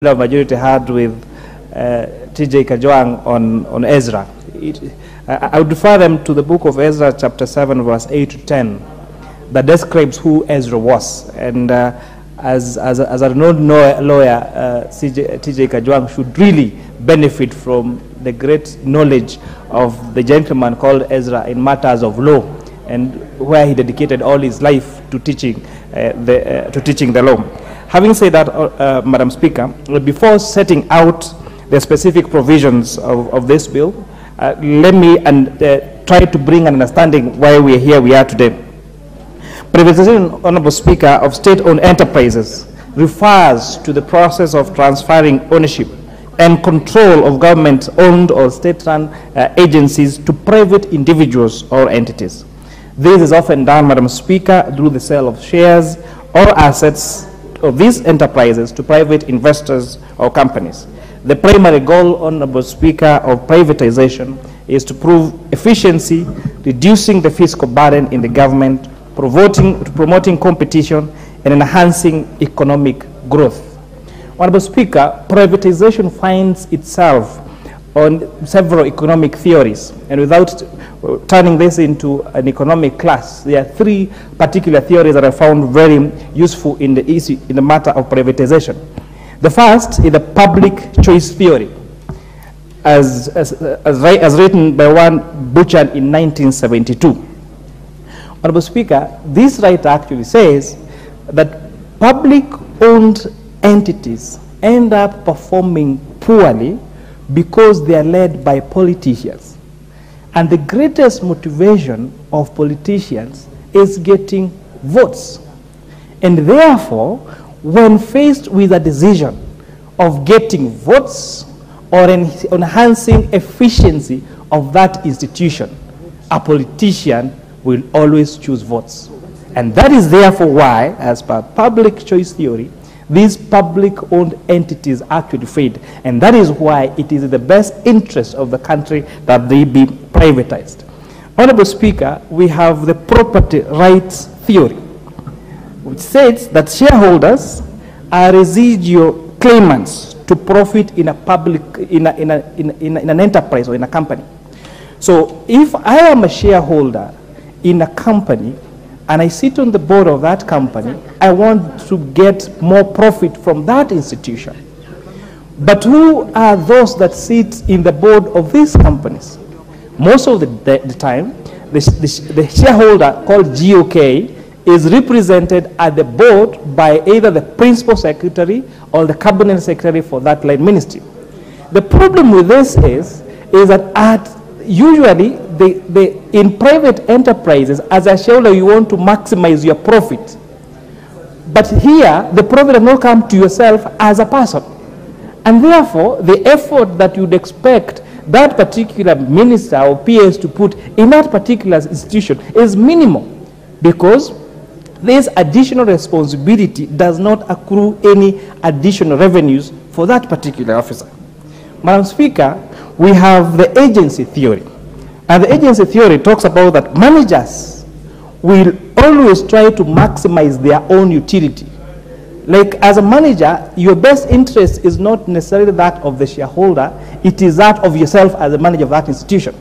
majority had with TJ Kajwang on Ezra. I would refer them to the book of Ezra, chapter 7, verse 8 to 10, that describes who Ezra was. And as a renowned lawyer, TJ Kajwang should really benefit from the great knowledge of the gentleman called Ezra in matters of law, and where he dedicated all his life to teaching the law. Having said that, Madam Speaker, before setting out the specific provisions of this bill, let me try to bring an understanding why we are here we are today. Privatization, Honorable Speaker, of state-owned enterprises refers to the process of transferring ownership and control of government-owned or state-run agencies to private individuals or entities. This is often done, Madam Speaker, through the sale of shares or assets of these enterprises to private investors or companies. The primary goal, Honorable Speaker, of privatization is to prove efficiency, reducing the fiscal burden in the government, promoting competition, and enhancing economic growth. Honorable Speaker, privatization finds itself on several economic theories, and without turning this into an economic class, there are three particular theories that I found very useful in the matter of privatization. The first is the public choice theory, as written by one Butcher in 1972. Honorable Speaker, this writer actually says that public-owned entities end up performing poorly because they are led by politicians. And the greatest motivation of politicians is getting votes. And therefore, when faced with a decision of getting votes or enhancing efficiency of that institution, a politician will always choose votes. And that is therefore why, as per public choice theory, these public-owned entities actually fade. And that is why it is in the best interest of the country that they be privatized. Honorable Speaker, we have the property rights theory, which says that shareholders are residual claimants to profit in an enterprise or in a company. So if I am a shareholder in a company and I sit on the board of that company, I want to get more profit from that institution. But who are those that sit in the board of these companies? Most of the time, the shareholder called GOK is represented at the board by either the principal secretary or the cabinet secretary for that line ministry. The problem with this is that usually in private enterprises, as a shareholder, you want to maximize your profit. But here, the profit does not come to yourself as a person. And therefore, the effort that you'd expect that particular minister or PS to put in that particular institution is minimal, because this additional responsibility does not accrue any additional revenues for that particular officer. Madam Speaker, we have the agency theory. And the agency theory talks about that managers will always try to maximize their own utility. Like, as a manager, your best interest is not necessarily that of the shareholder, it is that of yourself as a manager of that institution.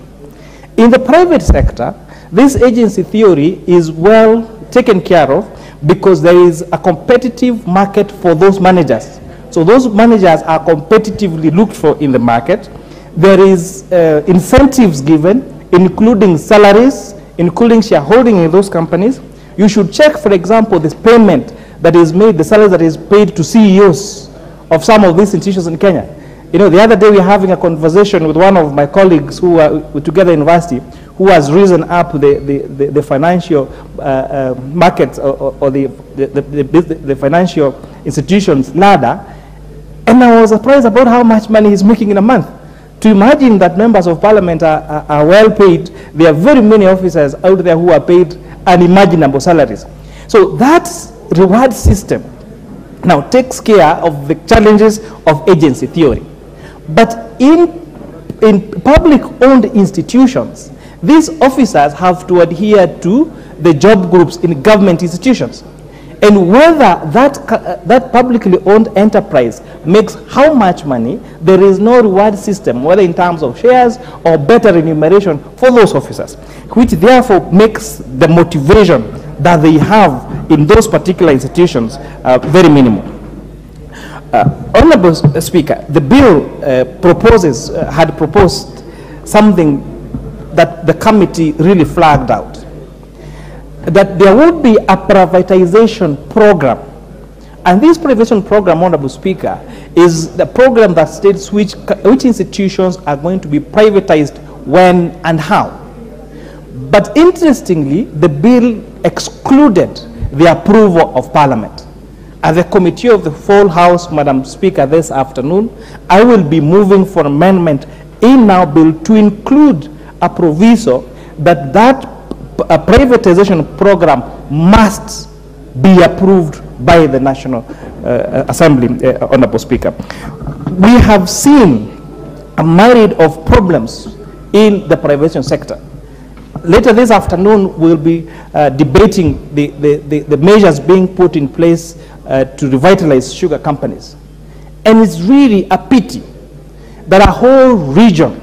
In the private sector, this agency theory is well taken care of because there is a competitive market for those managers. So those managers are competitively looked for in the market. There is incentives given, including salaries, including shareholding in those companies. You should check, for example, this payment that is made, the salary that is paid to CEOs of some of these institutions in Kenya. You know, the other day we were having a conversation with one of my colleagues who were together in university, who has risen up the financial markets or the financial institutions ladder, and I was surprised about how much money he's making in a month. To imagine that members of parliament are well paid, there are very many officers out there who are paid unimaginable salaries. So that reward system now takes care of the challenges of agency theory. But in public-owned institutions, these officers have to adhere to the job groups in government institutions. And whether that publicly owned enterprise makes how much money, there is no reward system, whether in terms of shares or better remuneration for those officers, which therefore makes the motivation that they have in those particular institutions very minimal. Honorable Speaker, the bill had proposed something that the committee really flagged out, that there would be a privatization program. And this privatization program, Honorable Speaker, is the program that states which institutions are going to be privatized when and how. But interestingly, the bill excluded the approval of Parliament. As the Committee of the Full House, Madam Speaker, this afternoon, I will be moving for amendment in our bill to include a proviso that a privatization program must be approved by the National Assembly, Honorable Speaker. We have seen a myriad of problems in the privatization sector. Later this afternoon, we'll be debating the measures being put in place to revitalize sugar companies. And it's really a pity that a whole region,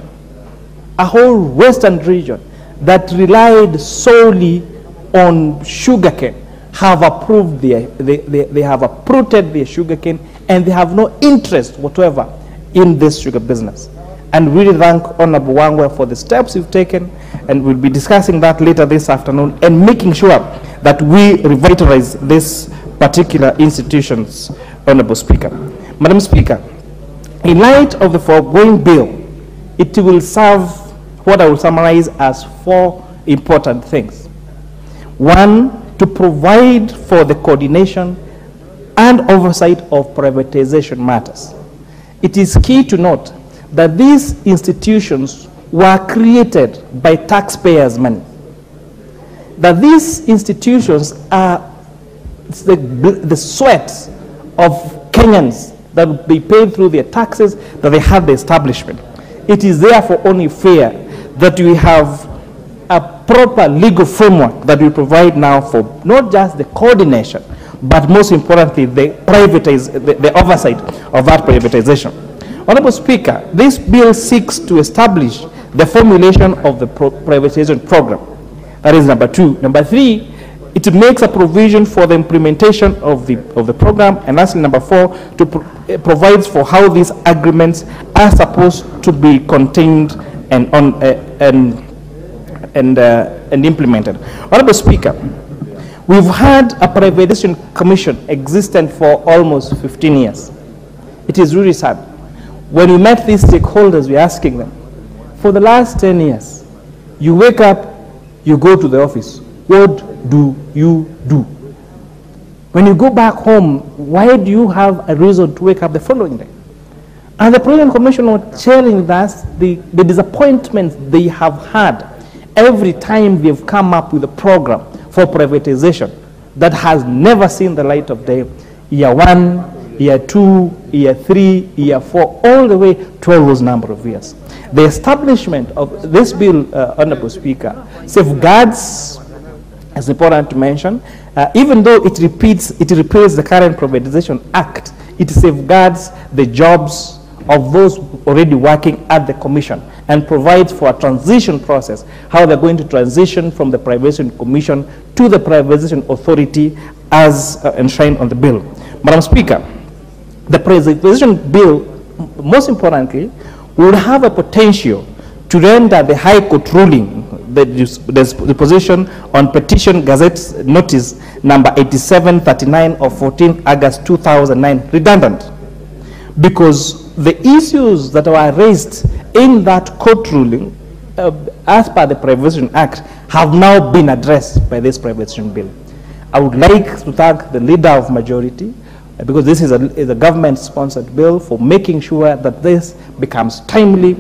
a whole western region that relied solely on sugarcane have approved they have uprooted their sugarcane, and they have no interest whatsoever in this sugar business. And we really thank Honorable Waambie for the steps you've taken, and we'll be discussing that later this afternoon and making sure that we revitalize these particular institutions, Honorable Speaker. Madam Speaker, in light of the foregoing bill, it will serve what I will summarize as 4 important things. 1, to provide for the coordination and oversight of privatization matters. It is key to note that these institutions were created by taxpayers' money. That these institutions are the sweat of Kenyans that will be paid through their taxes that they have the establishment. It is therefore only fair that we have a proper legal framework that we provide now for not just the coordination, but most importantly, the oversight of that privatization. Honorable Speaker, this bill seeks to establish the formulation of the privatization program. That is number 2. Number 3, it makes a provision for the implementation of the program. And lastly, number 4, it provides for how these agreements are supposed to be contained and implemented. Honorable Speaker, we've had a privatization commission existent for almost 15 years. It is really sad. When we met these stakeholders, we're asking them, for the last 10 years, you wake up, you go to the office. What do you do? When you go back home, why do you have a reason to wake up the following day? And the President Commission was sharing us the disappointments they have had every time they've come up with a program for privatization that has never seen the light of day. Year 1, year 2, year 3, year 4, all the way to all those number of years. The establishment of this bill, Honorable Speaker, safeguards, it's important to mention, even though it repeats the current Privatization Act, it safeguards the jobs of those already working at the Commission and provides for a transition process, how they're going to transition from the Privatization Commission to the Privatization Authority as enshrined on the bill. Madam Speaker, the Privatization Bill, most importantly, would have a potential to render the High Court ruling, the position on Petition Gazette Notice number 8739 of 14th August 2009 redundant, because the issues that were raised in that court ruling as per the Privatization Act have now been addressed by this Privatization Bill. I would like to thank the Leader of Majority, because this is a government-sponsored bill, for making sure that this becomes timely,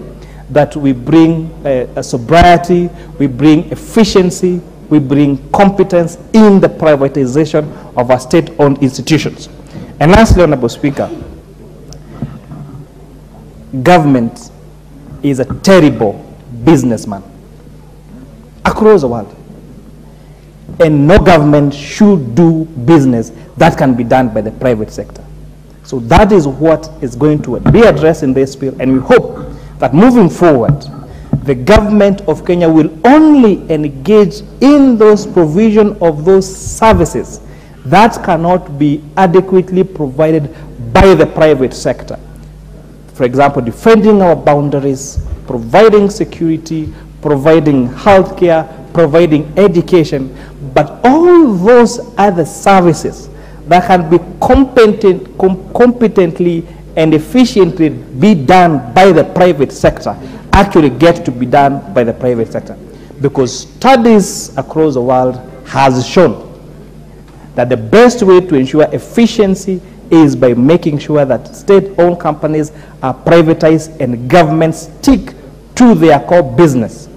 that we bring a sobriety, we bring efficiency, we bring competence in the privatization of our state-owned institutions. And lastly, Honorable Speaker, government is a terrible businessman across the world. and no government should do business that can be done by the private sector. So that is what is going to be addressed in this bill, and we hope that moving forward, the government of Kenya will only engage in those provision of those services that cannot be adequately provided by the private sector. For example, defending our boundaries, providing security, providing healthcare, providing education, but all those other services that can be competently and efficiently be done by the private sector actually get to be done by the private sector. Because studies across the world has shown that the best way to ensure efficiency is by making sure that state-owned companies are privatized and governments stick to their core business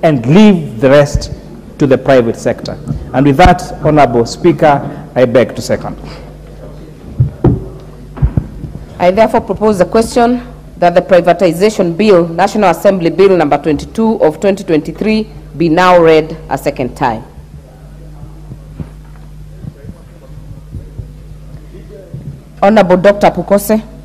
and leave the rest to the private sector. And with that, Honorable Speaker, I beg to second. I therefore propose the question that the Privatization Bill, National Assembly Bill number 22 of 2023, be now read a second time. Honorable Dr. Pukose.